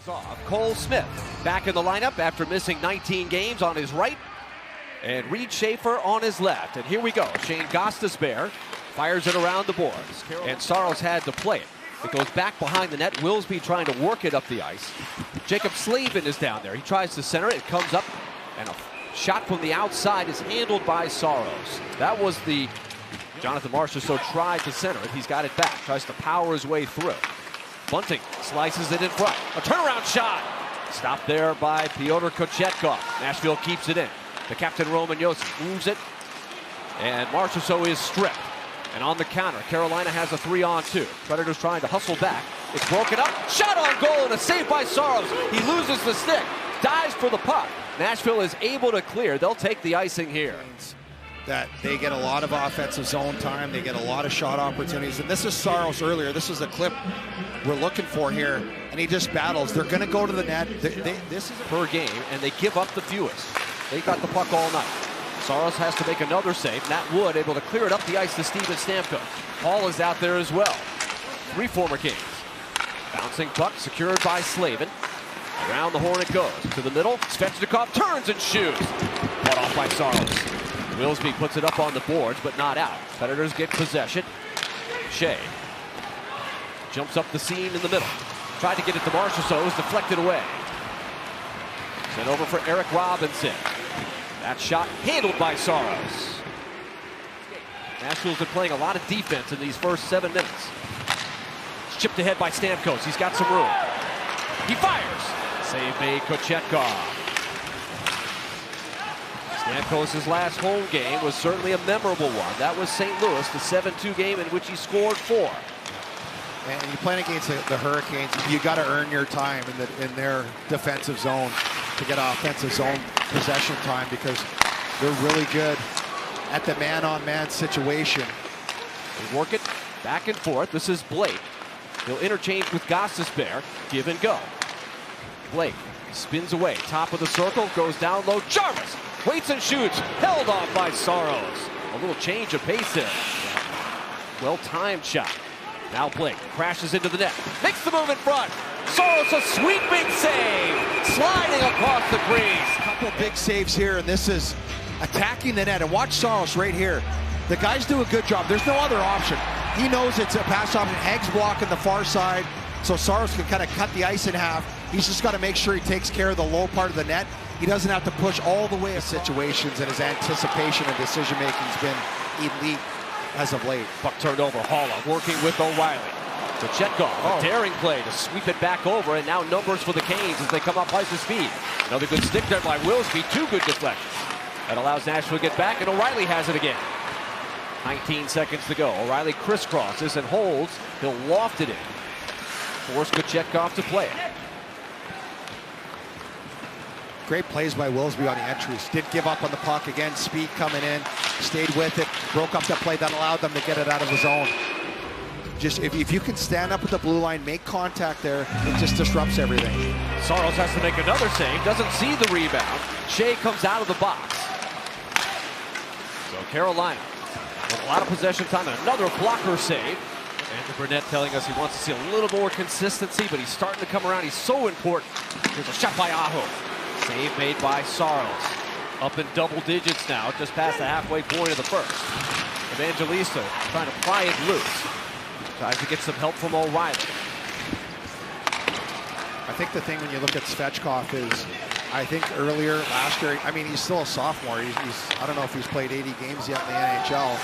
Off. Cole Smith back in the lineup after missing 19 games on his right, and Reed Schaefer on his left. And here we go. Shane Gostisbehere fires it around the boards, and Saros had to play it. It goes back behind the net. Willsby trying to work it up the ice. Jacob Slavin is down there. He tries to center it. It comes up, and a shot from the outside is handled by Saros. That was the Jonathan Marchessault tried to center it. He's got it back. Tries to power his way through. Bunting slices it in front. A turnaround shot. Stopped there by Pyotr Kochetkov. Nashville keeps it in. The captain Roman Josi moves it, and Marchessault is stripped. And on the counter, Carolina has a 3-on-2. Predators trying to hustle back. It's broken up. Shot on goal, and a save by Saros. He loses the stick. Dives for the puck. Nashville is able to clear. They'll take the icing here. That they get a lot of offensive zone time. They get a lot of shot opportunities. And this is Saros earlier. This is a clip we're looking for here. And he just battles. They're going to go to the net. This is per game, and they give up the fewest. They got the puck all night. Saros has to make another save. Matt Wood able to clear it up the ice to Steven Stamkos. Hall is out there as well. 3 former Kings. Bouncing puck secured by Slavin. Around the horn it goes. To the middle. Svechnikov turns and shoots. Cut off by Saros. Willsby puts it up on the boards, but not out. Predators get possession. Shea jumps up the seam in the middle. Tried to get it to Marchessault. It was deflected away. Sent over for Eric Robinson. That shot handled by Saros. Nashville's been playing a lot of defense in these first 7 minutes. It's chipped ahead by Stamkos. He's got some room. He fires. Save made Kochetkov. Stamkos' last home game was certainly a memorable one. That was St. Louis, the 7-2 game in which he scored 4. And you're playing against the Hurricanes. You got to earn your time in their defensive zone to get offensive zone possession time, because they're really good at the man-on-man situation. They work it back and forth. This is Blake. He'll interchange with Gostisbehere. Give and go. Blake spins away. Top of the circle. Goes down low. Jarvis waits and shoots. Held off by Saros. A little change of pace there. Well-timed shot. Now Blake crashes into the net. Makes the move in front. Saros a sweeping save. Sliding across the crease. Couple big saves here, and this is attacking the net. And watch Saros right here. The guys do a good job. There's no other option. He knows it's a pass option. Eggs blocking the far side, so Saros can kind of cut the ice in half. He's just got to make sure he takes care of the low part of the net. He doesn't have to push all the way in situations, and his anticipation and decision-making has been elite as of late. Puck turned over. Haula working with O'Reilly. Kochetkov, a daring play to sweep it back over, and now numbers for the Canes as they come up ice to speed. Another good stick there by Willsby. 2 good deflections. That allows Nashville to get back, and O'Reilly has it again. 19 seconds to go. O'Reilly crisscrosses and holds. He'll loft it in. Force Kochetkov to play it. Great plays by Willsby on the entries. Didn't give up on the puck. Again, speed coming in. Stayed with it. Broke up the play that allowed them to get it out of the zone. Just if you can stand up at the blue line, make contact there, it just disrupts everything. Saros has to make another save. Doesn't see the rebound. Shea comes out of the box. So Carolina with a lot of possession time and another blocker save. And Burnett telling us he wants to see a little more consistency, but he's starting to come around. He's so important. Here's a shot by Aho. Save made by Saros. Up in double digits now, just past the halfway point of the first. Evangelista trying to pry it loose. Tries to get some help from O'Reilly. I think the thing when you look at Svechnikov is, I think earlier last year, I mean, he's still a sophomore. I don't know if he's played 80 games yet in the NHL,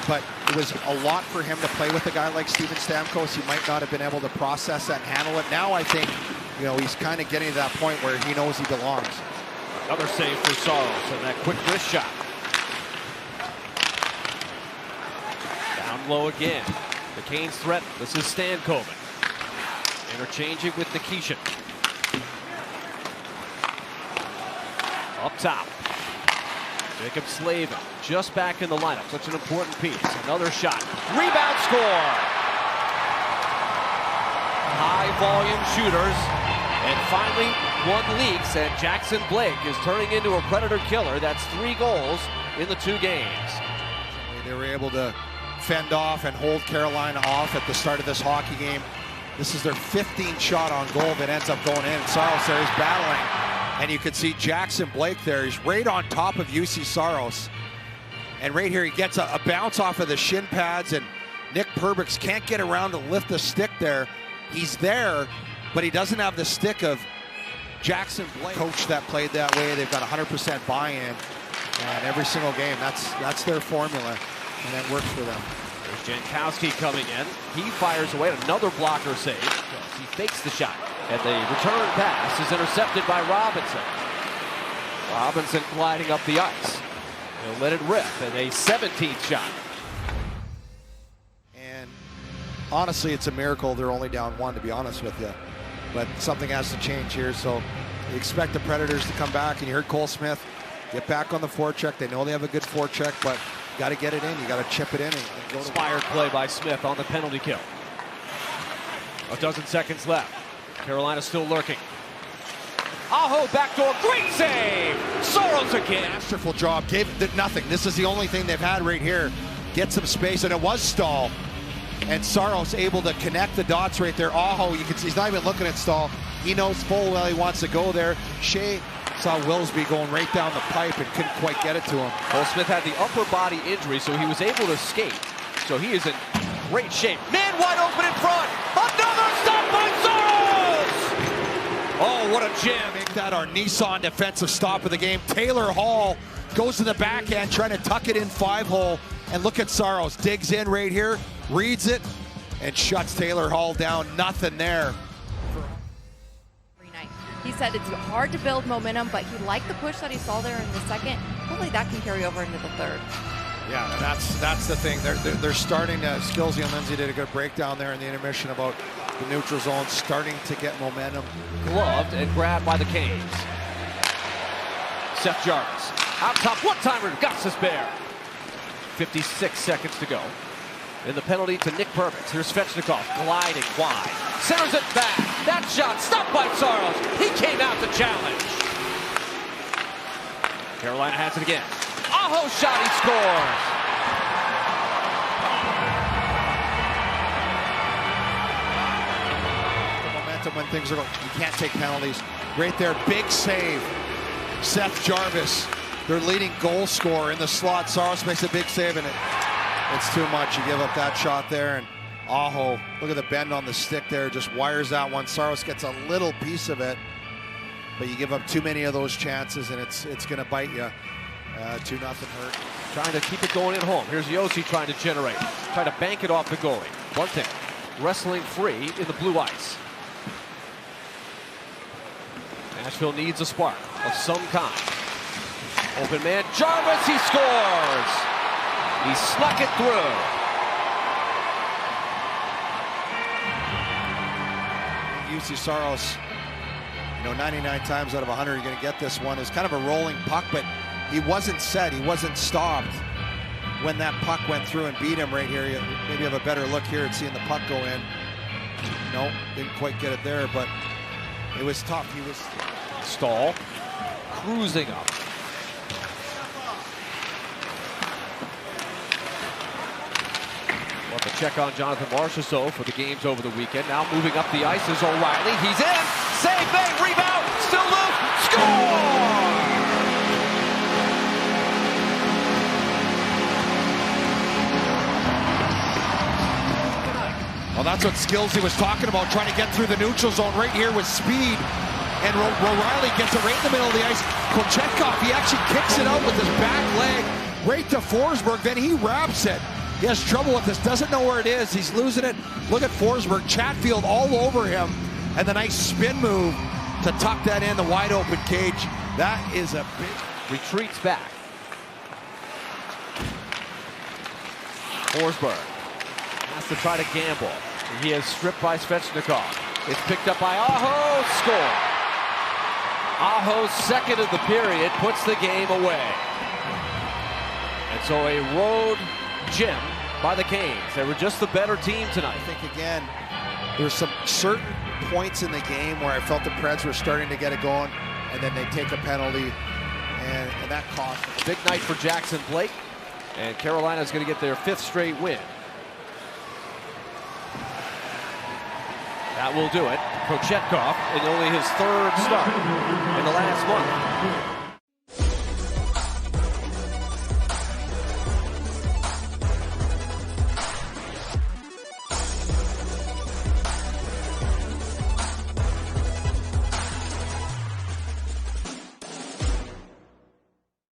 but it was a lot for him to play with a guy like Steven Stamkos. He might not have been able to process that and handle it. Now I think, you know, he's kind of getting to that point where he knows he belongs. Another save for Saros and that quick wrist shot. Down low again. The Canes threat. This is Stankoven. Interchanging with Nikishin. Up top. Jacob Slavin just back in the lineup. Such an important piece. Another shot. Rebound score. High volume shooters. And finally, one leaks, and Jackson Blake is turning into a Predator killer. That's 3 goals in the 2 games. They were able to fend off and hold Carolina off at the start of this hockey game. This is their 15th shot on goal that ends up going in. Saros there is battling. And you can see Jackson Blake there. He's right on top of UC Saros. And right here, he gets a bounce off of the shin pads, and Nick Perbix can't get around to lift the stick there. He's there, but he doesn't have the stick of Jackson Blake. Coach that played that way, they've got 100% buy-in. And every single game, that's their formula, and that works for them. There's Jankowski coming in. He fires away another blocker save. He fakes the shot, and the return pass is intercepted by Robinson. Robinson gliding up the ice. He'll let it rip, and a 17th shot. And honestly, it's a miracle they're only down 1, to be honest with you. But something has to change here, so you expect the Predators to come back, and you heard Cole Smith get back on the forecheck. They know they have a good forecheck, but you got to get it in. You got to chip it in and go. Inspired play by Smith on the penalty kill. A dozen seconds left. Carolina still lurking. Aho backdoor, great save! Saros again. Masterful job, gave it nothing. This is the only thing they've had right here. Get some space, and it was Stahl. And Saros able to connect the dots right there. Aho, you can see he's not even looking at Stahl. He knows full well he wants to go there. Shea saw Wilsby going right down the pipe and couldn't quite get it to him. Cole Smith had the upper body injury, so he was able to skate. So he is in great shape. Man wide open in front. Another stop by Saros! Oh, what a jam. Make that our Nissan defensive stop of the game. Taylor Hall goes to the backhand, trying to tuck it in 5-hole. And look at Saros, digs in right here, reads it, and shuts Taylor Hall down. Nothing there. He said it's hard to build momentum, but he liked the push that he saw there in the second. Hopefully that can carry over into the third. Yeah, that's the thing. They're starting to, Skillsy and Lindsay did a good breakdown there in the intermission about the neutral zone starting to get momentum. Gloved and grabbed by the Canes. Seth Jarvis out top, one-timer, Gostisbehere. 56 seconds to go. And the penalty to Nick Perbix. Here's Svechnikov gliding wide. Centers it back. That shot stopped by Saros. He came out to challenge. Carolina has it again. Aho shot, he scores. The momentum when things are going, you can't take penalties. Right there, big save. Seth Jarvis, their leading goal scorer in the slot. Saros makes a big save, and it's too much. You give up that shot there, and Aho, look at the bend on the stick there, just wires that one. Saros gets a little piece of it, but you give up too many of those chances, and it's going to bite you. 2-0 hurt. Trying to keep it going at home. Here's Yossi trying to generate. Trying to bank it off the goalie. Bunting wrestling free in the blue ice. Nashville needs a spark of some kind. Open man, Jarvis, he scores! He snuck it through. UC Saros, 99 times out of 100 you're going to get this one. It's kind of a rolling puck, but he wasn't set, he wasn't stopped when that puck went through and beat him right here. Maybe have a better look here at seeing the puck go in. No, didn't quite get it there, but it was tough. He was Stahl cruising up. Well, to check on Jonathan Marchessault for the games over the weekend. Now moving up the ice is O'Reilly. He's in. Save made. Rebound. Still loose. Score! Well, that's what Skillsy was talking about, trying to get through the neutral zone right here with speed. And O'Reilly gets it right in the middle of the ice. Kochetkov, he actually kicks it out with his back leg right to Forsberg. Then he wraps it. He has trouble with this, doesn't know where it is. He's losing it. Look at Forsberg, Chatfield all over him. And the nice spin move to tuck that in the wide open cage. That is a big... Retreats back. Forsberg has to try to gamble. He is stripped by Svechnikov. It's picked up by Aho. Score. Aho's second of the period puts the game away. And so a road gem by the Canes. They were just the better team tonight. I think, again, there's some certain points in the game where I felt the Preds were starting to get it going, and then they take a penalty, and that cost them. Big night for Jackson Blake, and Carolina's going to get their 5th straight win. That will do it. Kochetkov in only his third start in the last month.